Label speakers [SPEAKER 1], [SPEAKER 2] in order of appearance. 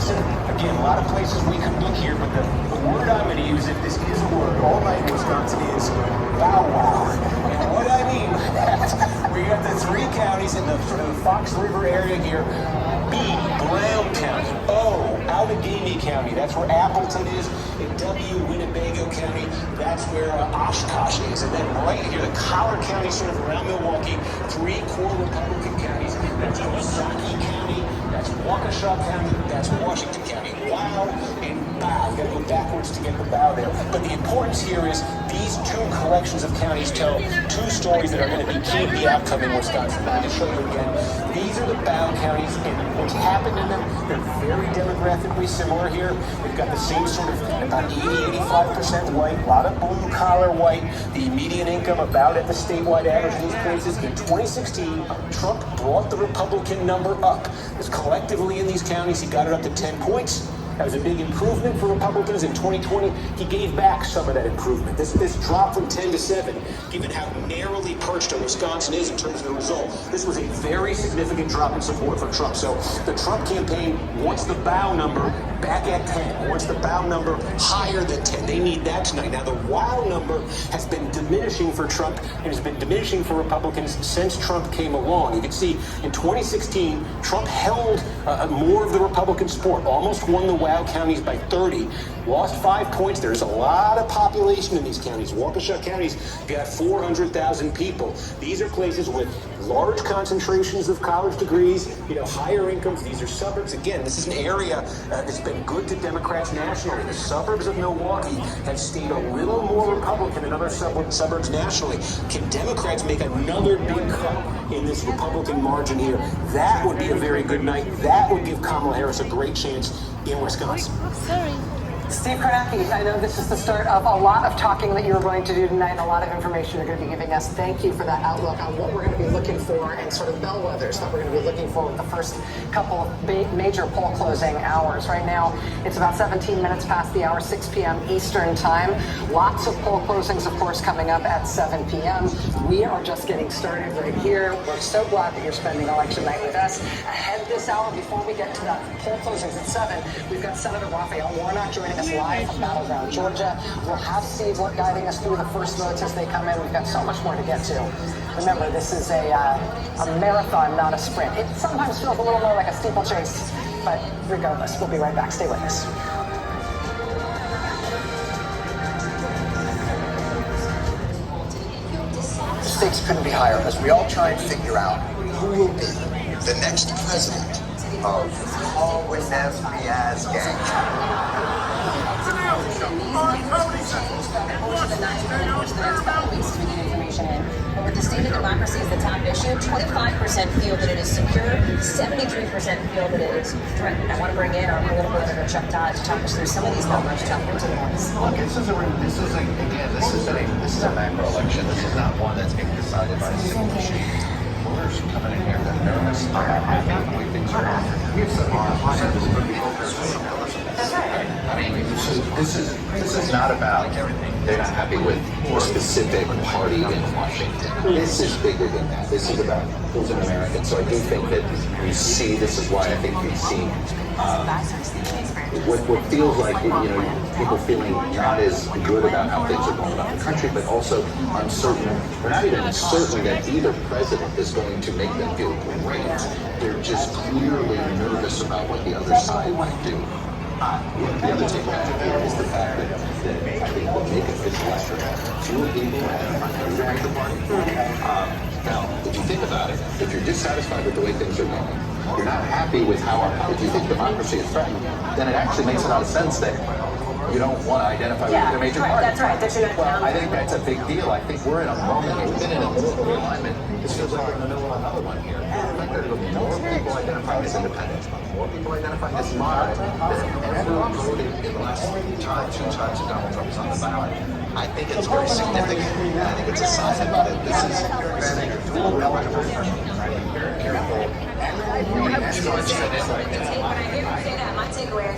[SPEAKER 1] Wisconsin, again, a lot of places we could look here, but the word I'm going to use, if this is a word, all night in Wisconsin is wow wow. And what I mean by that, we got the three counties in the Fox River area here. B, Brown County. O, Allegheny County. That's where Appleton is. And W, Winnebago County. That's where Oshkosh is. And then right here, the Collar County, sort of around Milwaukee, three core Republican counties. That's Ozaukee County. That's Waukesha County. That's Washington County. Wow and bow. You got to go backwards to get the bow there. But the importance here is these two collections of counties tell two stories that are going to be key to the outcome in Wisconsin. Let me just show you again. These are the bow counties, and what's happened in them, they're very demographically similar here. We've got the same sort of about 80-85% white, a lot of blue-collar white, the median income about at the statewide average in these places. In 2016, Trump brought the Republican number up. Because collectively in these counties, he got it up to 10 points. That was a big improvement for Republicans. In 2020, he gave back some of that improvement. This dropped from 10 to 7, given how narrowly perched Wisconsin is in terms of the result. This was a very significant drop in support for Trump. So the Trump campaign wants the bow number back at 10, wants the bow number higher than 10. They need that tonight. Now, the wow number has been diminishing for Trump and has been diminishing for Republicans since Trump came along. You can see in 2016, Trump held more of the Republican support, almost won the wow counties by 30, lost 5 points. There's a lot of population in these counties. Waukesha County's got 400,000 people. These are places with large concentrations of college degrees, higher incomes. These are suburbs. Again, this is an area that's been good to Democrats nationally. The suburbs of Milwaukee have stayed a little more Republican than other suburbs nationally. Can Democrats make another big cut in this Republican margin here? That would be a very good night. That would give Kamala Harris a great chance in Wisconsin.
[SPEAKER 2] Sorry.
[SPEAKER 3] Steve Kornacki, I know this is the start of a lot of talking that you're going to do tonight and a lot of information you're going to be giving us. Thank you for that outlook on what we're going to be looking for and sort of bellwethers that we're going to be looking for with the first couple of major poll closing hours. Right now, it's about 17 minutes past the hour, 6 p.m. Eastern time. Lots of poll closings, of course, coming up at 7 p.m. We are just getting started right here. We're so glad that you're spending election night with us. Ahead this hour, before we get to that poll closings at 7, we've got Senator Raphael Warnock joining us live from Battleground, Georgia. We'll have Steve guiding us through the first votes as they come in. We've got so much more to get to. Remember, this is a marathon, not a sprint. It sometimes feels a little more like a steeplechase, but regardless, we'll be right back. Stay with us.
[SPEAKER 4] The stakes couldn't be higher as we all try and figure out who will be the next president of Paul Diaz gang.
[SPEAKER 5] But the state of democracy is the top issue. 25% feel that it is secure. 73% feel that it is threatened. I want to bring in our political editor Chuck Todd to talk us through some of these numbers. Chuck, into the noise.
[SPEAKER 6] Look, this is a macro election. This is not one that's being decided by a single machine. Voters coming in here, they're nervous, they're not happy the way things are. I mean, this is not about they're not happy with a specific party in Washington. This is bigger than that. This is about who's an American. So I do think that we see, this is why I think we see what feels like, people feeling not as good about how things are going about the country, but also uncertain. They're not even certain that either president is going to make them feel great. They're just clearly nervous about what the other side might do. The other takeaway here is the fact that I think will make it this election. Fewer people identify the party. Now, if you think about it, if you're dissatisfied with the way things are going, you're not happy with how if you think democracy is threatened, then it actually makes a lot of sense that you don't want to identify with your major party.
[SPEAKER 3] That's right.
[SPEAKER 6] Well, I think that's a big deal. I think we're in a moment, we've been in a political alignment. This feels like we're in the middle of another one here. I think there are more people identifying as independent, more people identifying as moderate than ever voted in the last two times that Donald Trump is on the ballot. I think it's very significant, and I think it's a sign that this is a relative discussion. Very careful.
[SPEAKER 5] When I hear you say that, my takeaway